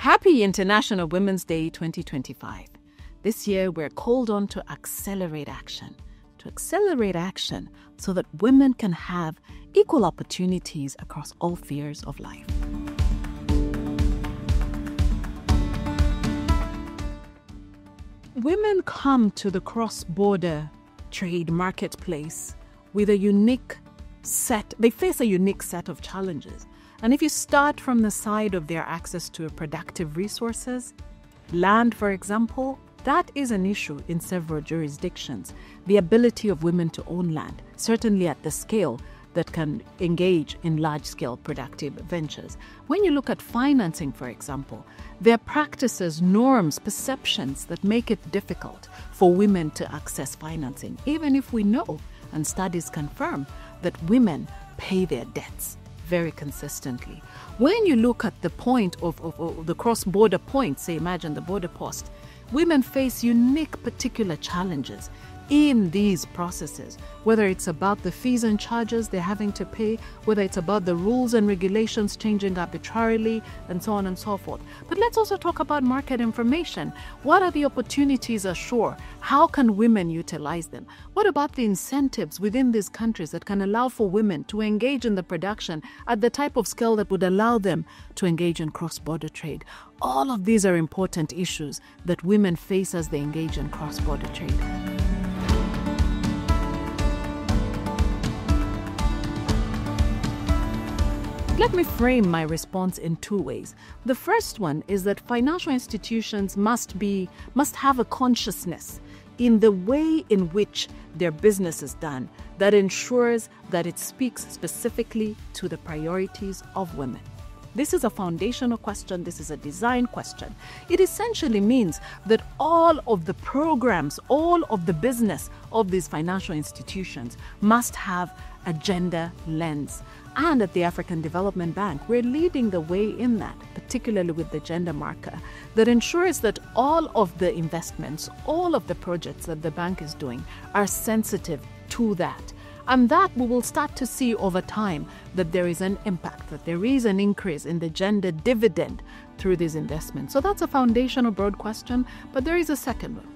Happy International Women's Day 2025. This year, we're called on to accelerate action so that women can have equal opportunities across all spheres of life. Women come to the cross-border trade marketplace with a unique set. They face a unique set of challenges. And if you start from the side of their access to productive resources, land, for example, that is an issue in several jurisdictions. The ability of women to own land, certainly at the scale that can engage in large-scale productive ventures. When you look at financing, for example, there are practices, norms, perceptions that make it difficult for women to access financing, even if we know, and studies confirm, that women pay their debts very consistently. When you look at the point of the cross-border point, say imagine the border post, women face unique particular challenges in these processes, whether it's about the fees and charges they're having to pay, whether it's about the rules and regulations changing arbitrarily, and so on and so forth. But let's also talk about market information. What are the opportunities ashore? How can women utilize them? What about the incentives within these countries that can allow for women to engage in the production at the type of scale that would allow them to engage in cross-border trade? All of these are important issues that women face as they engage in cross-border trade. Let me frame my response in two ways. The first one is that financial institutions must have a consciousness in the way in which their business is done that ensures that it speaks specifically to the priorities of women. This is a foundational question. This is a design question. It essentially means that all of the programs, all of the business of these financial institutions must have a gender lens. And at the African Development Bank, we're leading the way in that, particularly with the gender marker, that ensures that all of the investments, all of the projects that the bank is doing are sensitive to that. And that we will start to see over time that there is an impact, that there is an increase in the gender dividend through these investments. So that's a foundational broad question, but there is a second one.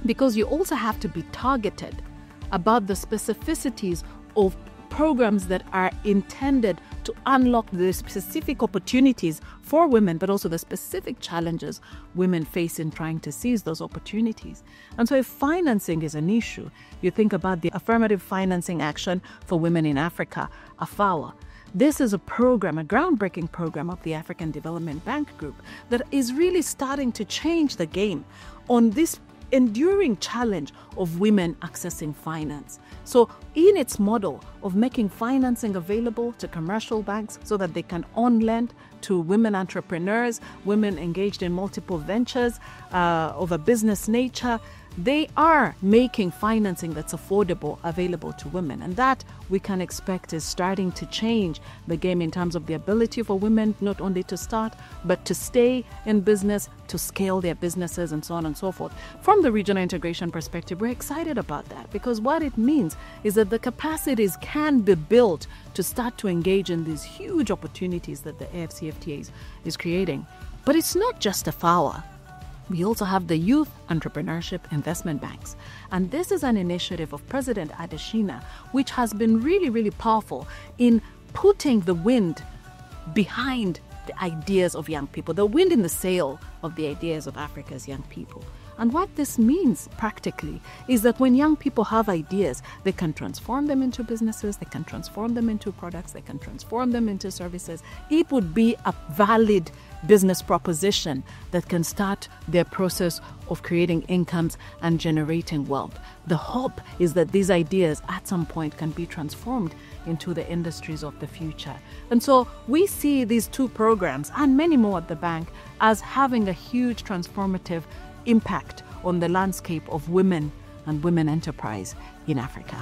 Because you also have to be targeted about the specificities of programs that are intended to unlock the specific opportunities for women, but also the specific challenges women face in trying to seize those opportunities. And so if financing is an issue, you think about the Affirmative Financing Action for Women in Africa, AFAWA. This is a program, a groundbreaking program of the African Development Bank Group that is really starting to change the game on this enduring challenge of women accessing finance. So in its model of making financing available to commercial banks so that they can on-lend to women entrepreneurs, women engaged in multiple ventures of a business nature, they are making financing that's affordable available to women. And that we can expect is starting to change the game in terms of the ability for women not only to start, but to stay in business, to scale their businesses, and so on and so forth. From the regional integration perspective, we're excited about that because what it means is that the capacities can be built to start to engage in these huge opportunities that the AfCFTA is creating. But it's not just a FAWA. We also have the Youth Entrepreneurship Investment Banks. And this is an initiative of President Adesina, which has been really, really powerful in putting the wind behind the ideas of young people, the wind in the sail of the ideas of Africa's young people. And what this means practically is that when young people have ideas, they can transform them into businesses, they can transform them into products, they can transform them into services. It would be a valid business proposition that can start their process of creating incomes and generating wealth. The hope is that these ideas at some point can be transformed into the industries of the future. And so we see these two programs and many more at the bank as having a huge transformative impact on the landscape of women and women enterprise in Africa.